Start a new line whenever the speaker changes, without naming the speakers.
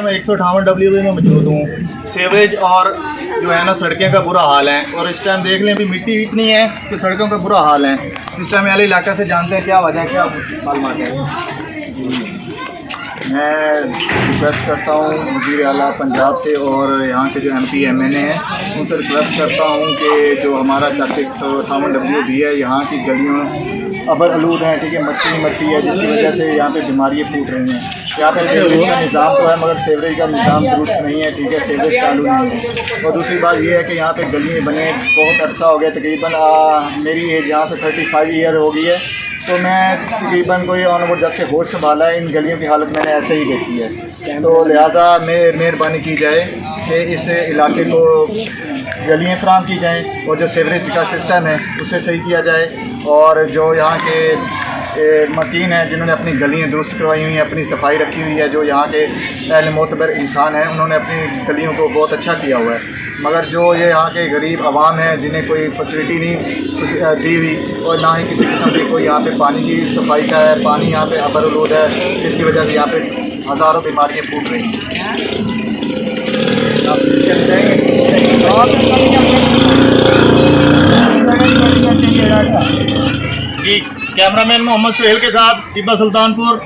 मैं 158 में मौजूद हूँ। सीवरेज और जो है ना सड़कें का बुरा हाल है, और इस टाइम देख लें अभी मिट्टी इतनी है कि सड़कों का बुरा हाल है। इस टाइम वाले इलाके से जानते हैं क्या वजह है, क्या मालूमात है। मैं रिक्वेस्ट करता हूँ वज़ीर आला पंजाब से और यहाँ के जो MP MNA हैं उनसे रिक्वेस्ट करता हूँ कि जो हमारा 158 भी है, यहाँ की गलियों अबर आलूद हैं, ठीक है, मट्टी है, जिसकी वजह से यहाँ पे बीमारियाँ फूट रही हैं। यहाँ पे सीवरेज का निज़ाम तो है मगर सीवरेज का निज़ाम दुरुस्त नहीं है, ठीक है, सीवरेज चालू नहीं है। और दूसरी बात ये है कि यहाँ पे गलियाँ बने बहुत अरसा हो गया, तकरीबन मेरी एज यहाँ से 35 ईयर हो गई है, तो मैं तकरीबन कोई ऑनवर्ड जब से होश संभाला है इन गलियों की हालत मैंने ऐसे ही देखी है। तो लिहाजा मेहरबानी की जाए कि इस इलाके को गलियाँ फराहम की जाएँ और जो सीवरेज का सिस्टम है उसे सही किया जाए, और जो यहाँ के मकीन हैं जिन्होंने अपनी गलियाँ दुरुस्त करवाई हुई हैं, अपनी सफाई रखी हुई है, जो यहाँ के अहल मोतबर इंसान हैं, उन्होंने अपनी गलियों को बहुत अच्छा किया हुआ है। मगर जो ये यहाँ के गरीब आवाम हैं जिन्हें कोई फैसिलिटी नहीं दी हुई और ना ही किसी किस्म की कोई यहाँ पे पानी की सफाई का है, पानी यहाँ पे अबरआलूद है, जिसकी वजह से यहाँ पे हज़ारों बीमारियाँ फूट रही हैं। जी, कैमरामैन मोहम्मद सुहेल के साथ टिब्बा सुल्तानपुर।